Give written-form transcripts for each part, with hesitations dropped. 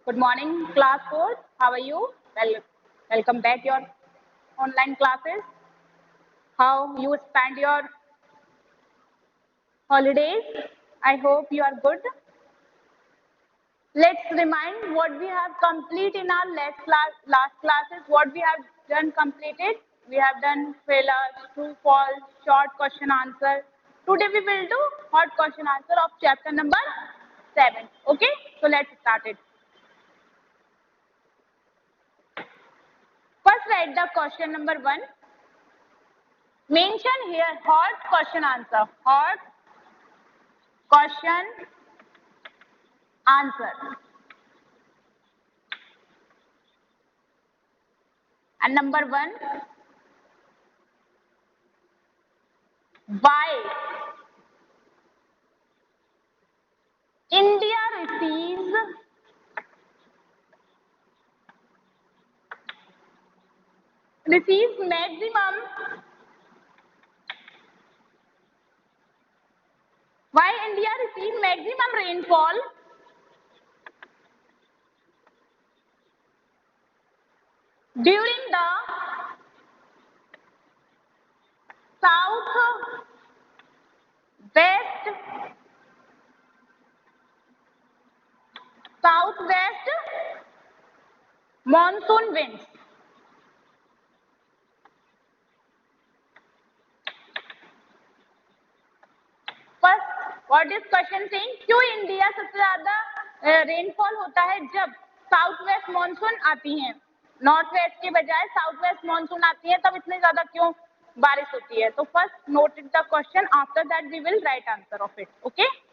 Good morning, class 4. How are you? Welcome back your online classes. How you spend your holidays? I hope you are good. Let's remind what we have complete in our last classes. What we have done completed. We have done failures, true, false, short question answer. Today we will do hot question answer of chapter number 7. Okay, so let's start it. First write the question number 1. Mention here hot question answer. Hot question answer. And number 1. Why India receives maximum rainfall during the southwest monsoon winds. First, what is question saying? क्यों India सबसे ज्यादा rainfall होता है जब south west monsoon आती है, north west के बजाय साउथ वेस्ट मानसून आती है, तब इतनी ज्यादा क्यों बारिश होती है? तो first note it the question, after that we will write answer of it. Okay.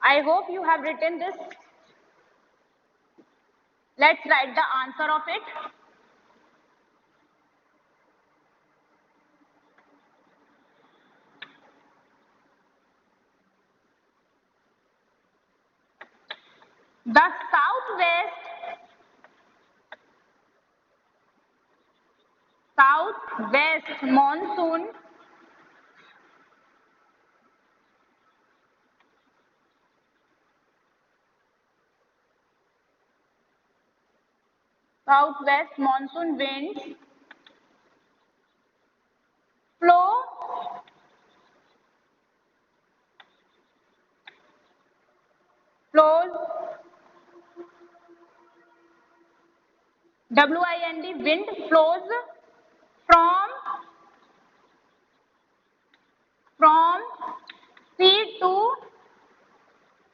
I hope you have written this. Let's write the answer of it. The southwest monsoon winds flow flows wind flows from sea to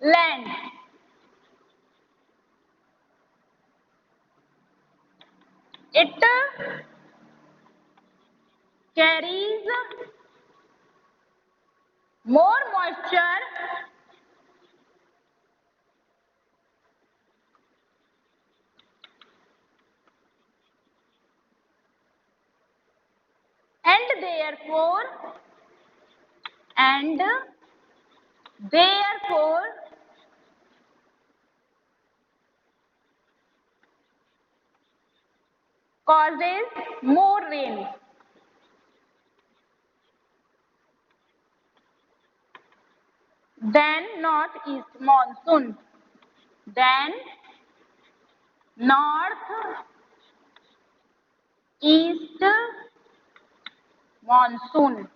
land. It carries more moisture and therefore causes more rain. Than northeast monsoon. Than northeast monsoon.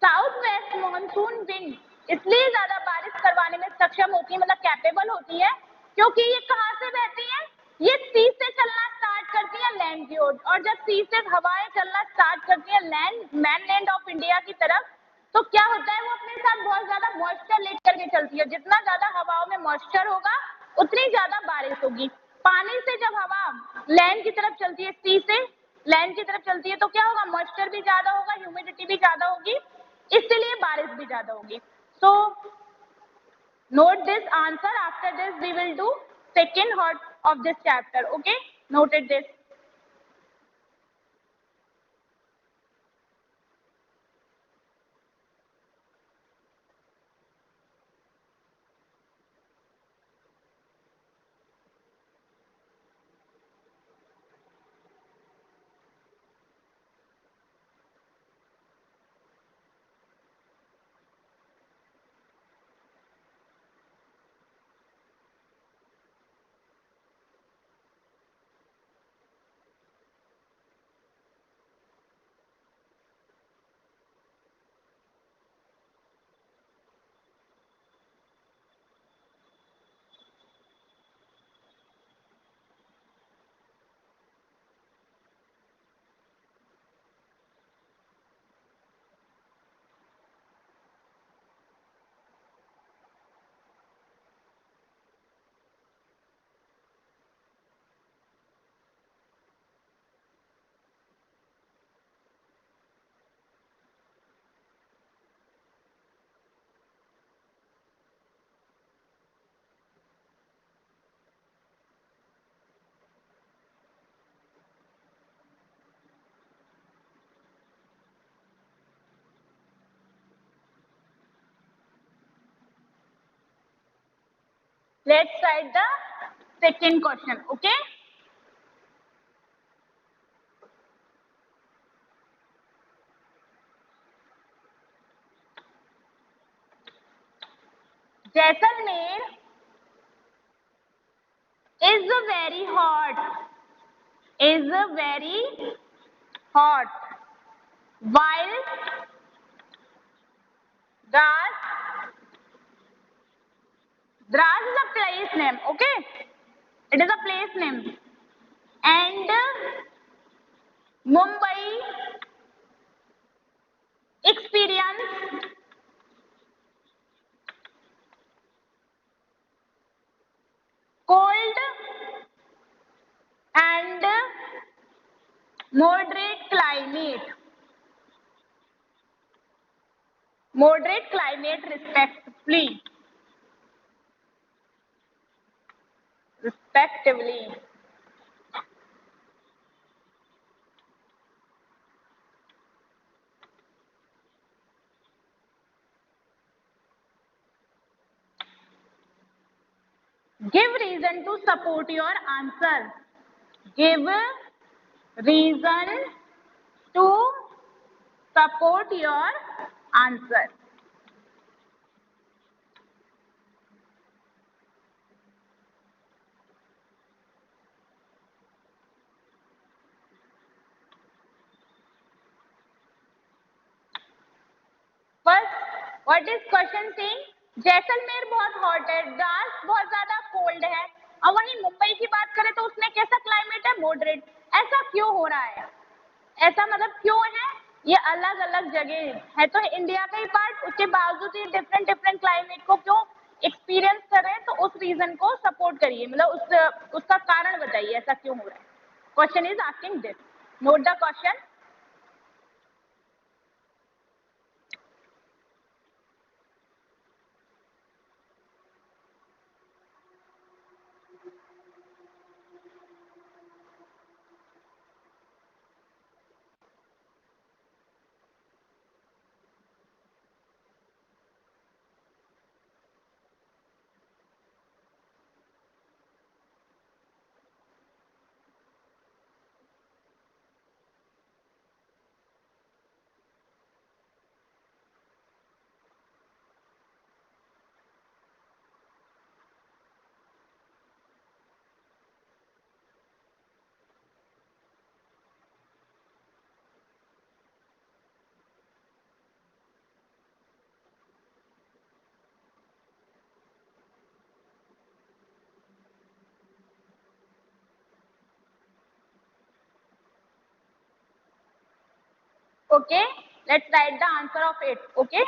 South west monsoon wind इसलिए ज्यादा बारिश करवाने में सक्षम होती है, मतलब capable होती है, क्योंकि ये कहां से बहती है? ये सी से चलना स्टार्ट करती है लैंड की ओर, और जब सी से हवाएं चलना स्टार्ट करती है मेनलैंड ऑफ इंडिया की तरफ, तो क्या होता है? वो अपने साथ बहुत ज्यादा मॉइस्चर लेकर के चलती है. जितना ज्यादा हवाओं में मॉइस्चर होगा उतनी ज्यादा बारिश होगी. पानी से जब हवा लैंड की तरफ चलती है, सी से लैंड की तरफ चलती है, तो क्या होगा, मॉइस्चर भी ज्यादा होगा, ह्यूमिडिटी भी ज्यादा होगी, इसलिए बारिश भी ज्यादा होगी. सो note this answer. After this we will do second part of this chapter. Okay, noted this. Let's write the second question. Okay. Jaisalmer is very hot. Is very hot. While Dras is a place name. Okay. It is a place name. And Mumbai experience cold and moderate climate. Moderate climate respectively. Give reason to support your answer. Give reason to support your answer. First, what is question saying? Jaisalmer बहुत hot है, द्रास बहुत ज्यादा cold है, और वहीं मुंबई की बात करें तो उसमें कैसा क्लाइमेट है, मॉडरेट. ऐसा क्यों हो रहा है? ऐसा मतलब क्यों है? ये अलग अलग जगह है तो इंडिया का ही पार्ट, उसके बावजूद ये डिफरेंट डिफरेंट क्लाइमेट को क्यों एक्सपीरियंस कर रहे हैं, तो उस रीजन को सपोर्ट करिए, मतलब उसका कारण बताइए ऐसा क्यों हो रहा है. Question is asking this. Note the question. Okay, let's write the answer of it. Okay.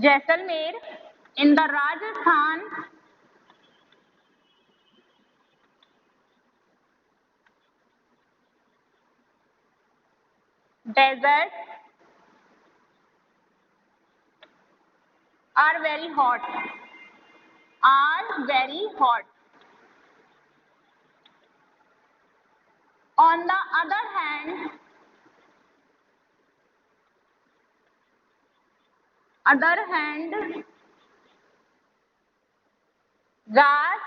Jaisalmer in the Rajasthan desert are very hot. Are very hot. On the other hand, Gas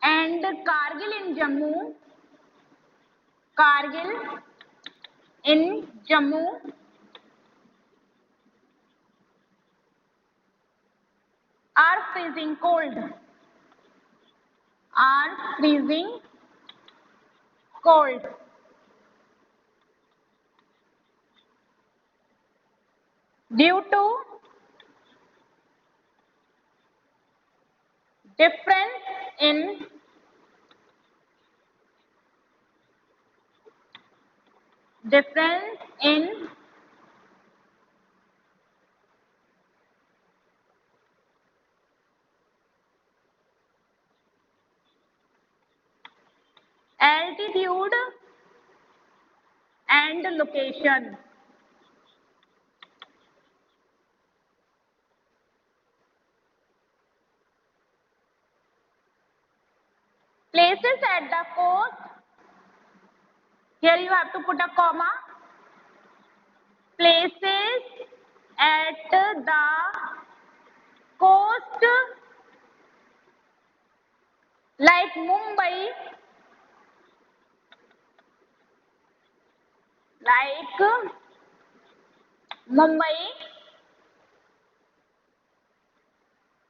and Kargil in Jammu are freezing cold. Are freezing cold. Due to difference in altitude and location. Places at the coast, here you have to put a comma. Places at the coast like Mumbai,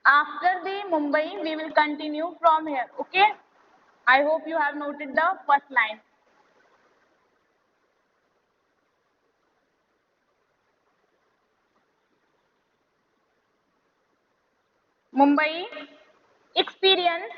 After the Mumbai, we will continue from here. Okay? I hope you have noted the first line. Mumbai experience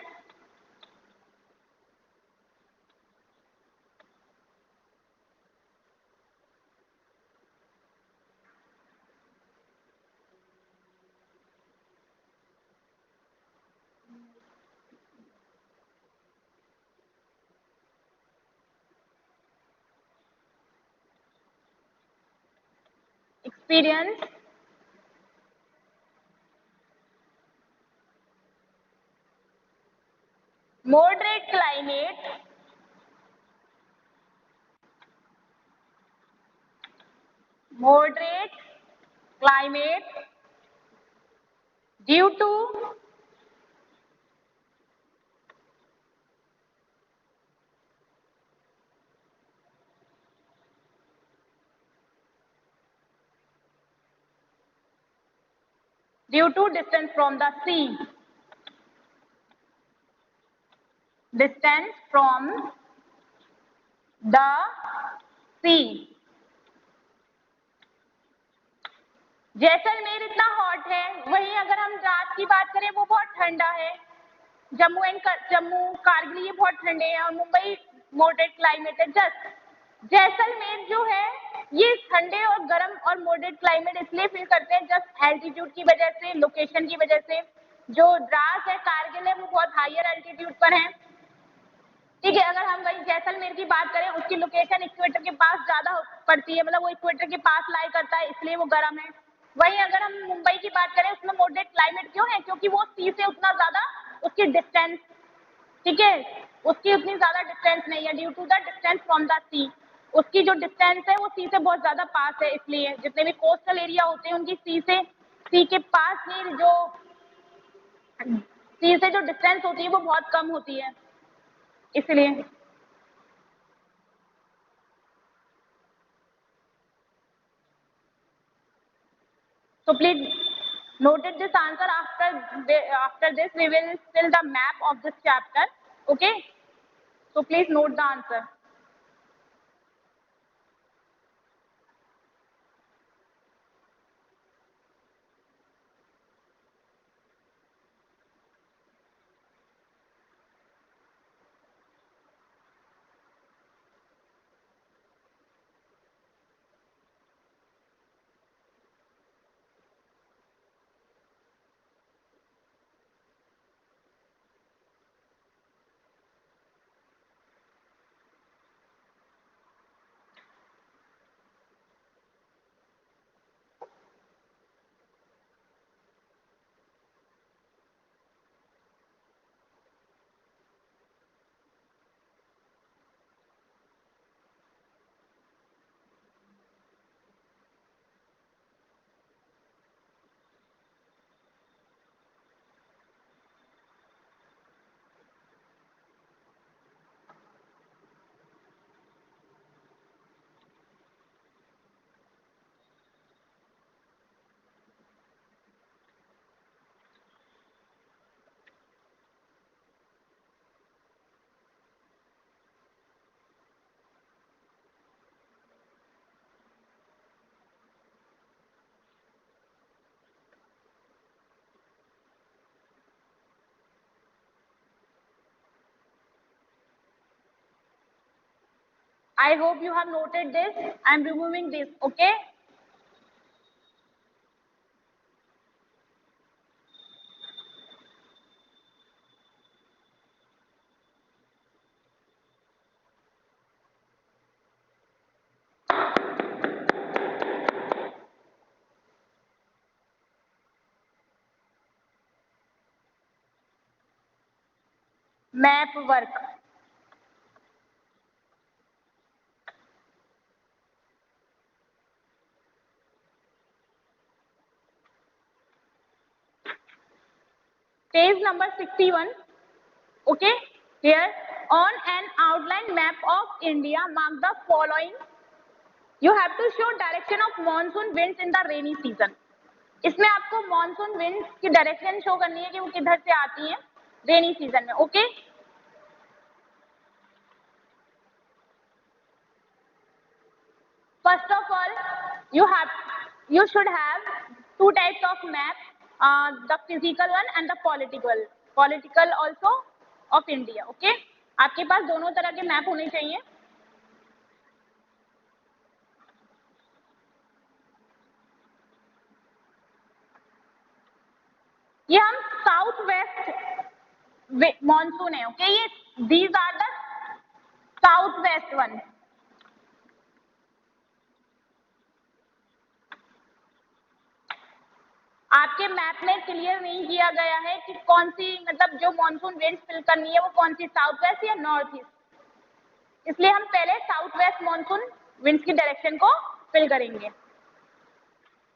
moderate climate due to distance from the sea. Distance from the sea. Jaisalmer इतना hot है, वहीं अगर हम रात की बात करें वो बहुत ठंडा है. जम्मू कारगिल ये बहुत ठंडे हैं और मुंबई मॉडरेट क्लाइमेट है. जस्ट जैसलमेर जो है ये ठंडे और गर्म और मॉडरेट क्लाइमेट इसलिए फील करते हैं जस्ट एल्टीट्यूड की वजह से, लोकेशन की वजह से. जो द्रास है, कारगिल है, वो बहुत हायर एल्टीट्यूड पर है. ठीक है, अगर हम वही जैसलमेर की बात करें उसकी लोकेशन इक्वेटर के पास ज्यादा पड़ती है, मतलब वो इक्वेटर के पास लाई करता है इसलिए वो गर्म है. वहीं अगर हम मुंबई की बात करें उसमें मॉडरेट क्लाइमेट क्यों है, क्योंकि वो सी से उतना ज्यादा उसकी डिस्टेंस, ठीक है, उसकी उतनी ज्यादा डिस्टेंस नहीं है. Due to the distance from the sea, उसकी जो डिस्टेंस है वो सी से बहुत ज्यादा पास है, इसलिए जितने भी कोस्टल एरिया होते हैं उनकी सी के पास ही जो सी से जो डिस्टेंस होती है वो बहुत कम होती है, इसलिए. So please noted this answer. After this we will fill the map of this chapter. Okay. So please note the answer. I hope you have noted this. I am removing this, okay? Map work. Page number 61. Okay, here on an outline map of India, mark the following. You have to show direction of monsoon winds in the rainy season. इसमें आपको monsoon winds की direction show करनी है कि वो किधर से आती हैं रेनी सीजन में. Okay, first of all you should have two types of map, the physical one and the political also of India. Okay, आपके पास दोनों तरह के मैप होने चाहिए. ये हम साउथ वेस्ट मॉनसून है. ओके, ये these are the south west one. आपके मैप में क्लियर नहीं किया गया है कि कौन सी, मतलब जो मॉनसून विंड्स फिल करनी है वो कौन सी, साउथ वेस्ट या नॉर्थ ईस्ट. इसलिए हम पहले साउथ वेस्ट मॉनसून विंड्स की डायरेक्शन को फिल करेंगे.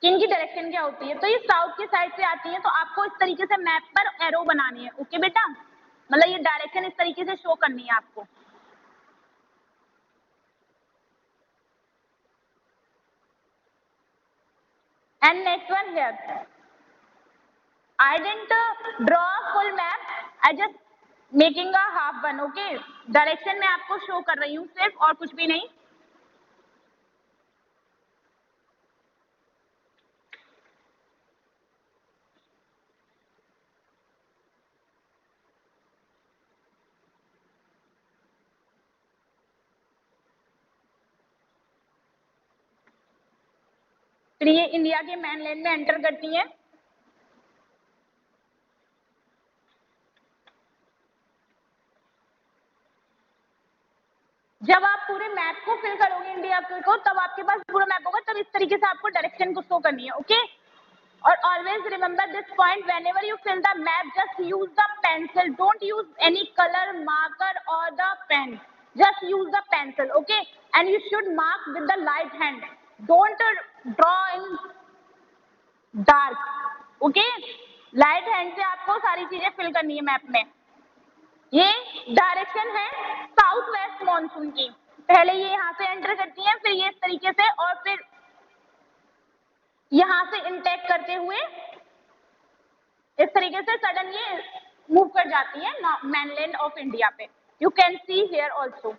इनकी डायरेक्शन क्या होती है, तो ये साउथ की साइड से आती है, तो आपको इस तरीके से मैप पर एरो बनानी है. ओके बेटा, मतलब ये डायरेक्शन इस तरीके से शो करनी है आपको. And next one here, I didn't draw a full map. I just making a half one. Okay, direction में आपको शो कर रही हूँ सिर्फ, और कुछ भी नहीं. फिर ये इंडिया के मेनलैंड में एंटर करती है. जब आप पूरे मैप को फिल करोगे इंडिया को, तब आपके पास पूरा मैप होगा, तब इस तरीके से आपको डायरेक्शन को शो करनी है. ओके, और always remember this point, whenever you fill the map just use the pencil, don't use any colour marker or the pen, just use the pencil. Okay, and you should mark with the light hand, don't draw in dark. Okay, light hand से आपको सारी चीजें fill करनी है map में. ये direction है south west monsoon की. पहले ये यहाँ से एंटर करती है, फिर ये इस तरीके से, और फिर यहाँ से इंटैक्ट करते हुए इस तरीके से सडन ये मूव कर जाती है मेनलैंड ऑफ इंडिया पे. You can see here also.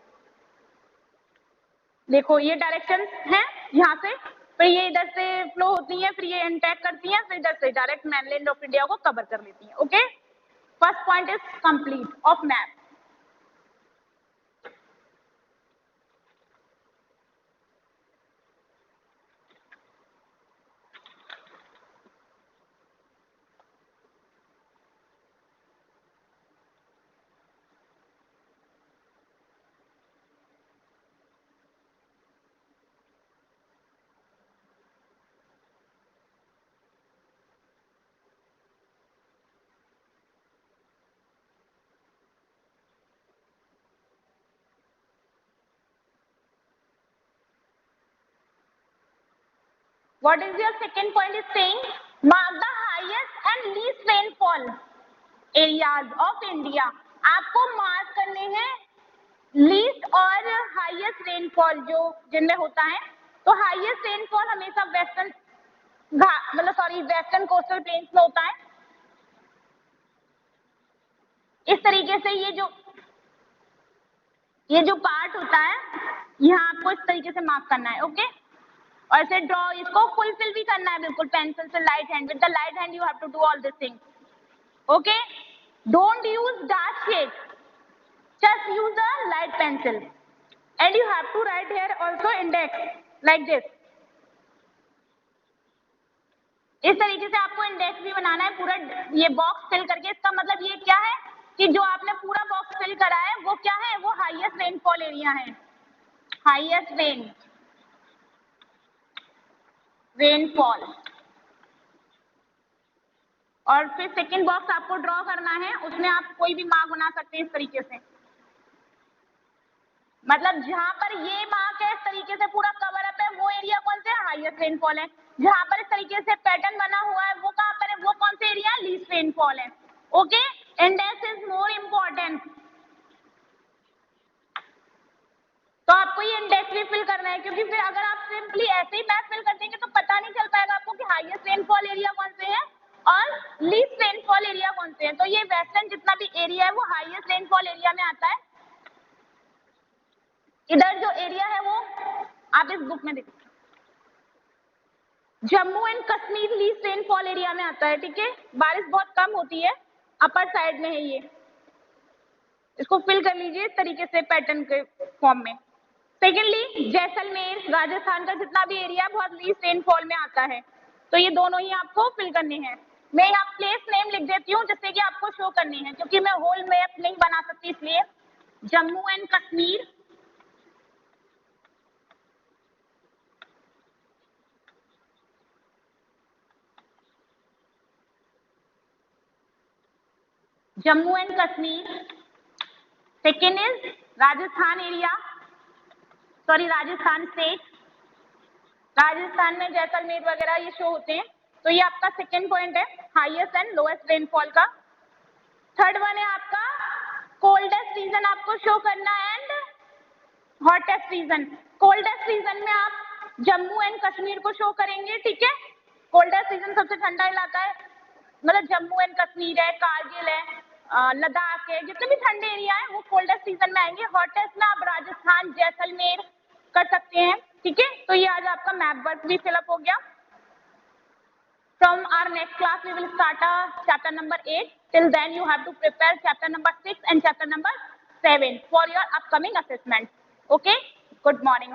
देखो ये डायरेक्शन है यहाँ से, फिर ये इधर से फ्लो होती है, फिर ये इंटैक्ट करती है, फिर इधर से डायरेक्ट मेनलैंड ऑफ इंडिया को कवर कर लेती है. Okay, first point is complete of map. What is your second point is saying? Mark the highest and least rainfall areas of India. आपको मार्क करने हैं लीस्ट और हाईएस्ट रेनफॉल जो जिनमें होता है. तो हाईएस्ट रेनफॉल हमेशा वेस्टर्न, मतलब सॉरी, वेस्टर्न कोस्टल प्लेन्स में होता है. इस तरीके से ये जो पार्ट होता है, यहाँ आपको इस तरीके से मार्क करना है. ओके, और ऐसे ड्रॉ, इसको फुलफिल भी करना है बिल्कुल पेंसिल से, light hand, with the light hand you have to do all this thing. Okay, don't use dark shade, just use the light pencil. and you have to write here also index like this. इस तरीके से आपको index भी बनाना है पूरा ये box fill करके। इसका मतलब ये क्या है कि जो आपने पूरा बॉक्स फिल करा है वो क्या है, वो हाईएस्ट रेनफॉल एरिया है, हाईएस्ट रेनफॉल। और फिर सेकंड बॉक्स आपको ड्रॉ करना है, उसमें आप कोई भी मार्क बना सकते हैं इस तरीके से। मतलब जहां पर ये मार्क है इस तरीके से पूरा कवर अप है, वो एरिया कौन से हाईएस्ट रेनफॉल है। जहां पर इस तरीके से पैटर्न बना हुआ है वो कहां पर है, वो कौन से एरिया लीस्ट रेनफॉल है। Okay, index is more important. तो आपको ये इंडेक्स भी फिल करना है, क्योंकि फिर अगर आप सिंपली ऐसे ही मैप फिल कर देंगे तो पता नहीं चल पाएगा आपको कि हाईएस्ट रेनफॉल एरिया कौन से है और लीस्ट रेनफॉल एरिया कौन से है। तो ये वेस्टर्न जितना भी एरिया है वो हाईएस्ट रेनफॉल एरिया में आता है। इधर जो एरिया है वो आप इस बुक में देखिए, Jammu and Kashmir least rainfall area में आता है। ठीक है, बारिश बहुत कम होती है, अपर साइड में है ये। इसको फिल कर लीजिए इस तरीके से पैटर्न के फॉर्म में। सेकेंडली जैसलमेर राजस्थान का जितना भी एरिया बहुत लीस्ट रेनफॉल में आता है, तो ये दोनों ही आपको फिल करने हैं। मैं यहाँ प्लेस नेम लिख देती हूँ जिससे कि आपको शो करनी है, क्योंकि मैं होल मैप नहीं बना सकती इसलिए। Jammu and Kashmir, Jammu and Kashmir. Second is Rajasthan area, sorry Rajasthan state. Rajasthan में जैसलमेर वगैरह ये शो होते हैं, तो ये आपका सेकेंड पॉइंट है हाईएस्ट एंड लोएस्ट रेनफॉल का। थर्ड वन है आपका कोल्डेस्ट रीजन आपको शो करना and hottest region. Coldest region में आप जम्मू एंड कश्मीर को शो करेंगे। ठीक है, कोल्डेस्ट रीजन सबसे ठंडा इलाका है, मतलब जम्मू एंड कश्मीर है, कारगिल है, लद्दाख है, जितने भी ठंडे एरिया है वो कोल्डेस्ट सीजन में आएंगे। हॉटेस्ट में आप राजस्थान जैसलमेर कर सकते हैं। ठीक है, तो ये आज आपका मैप वर्क भी फिलअप हो गया। From our next class we will start chapter number 8. Till then you have to prepare chapter number 6 and chapter number 7 for your upcoming assessment. Okay, good morning.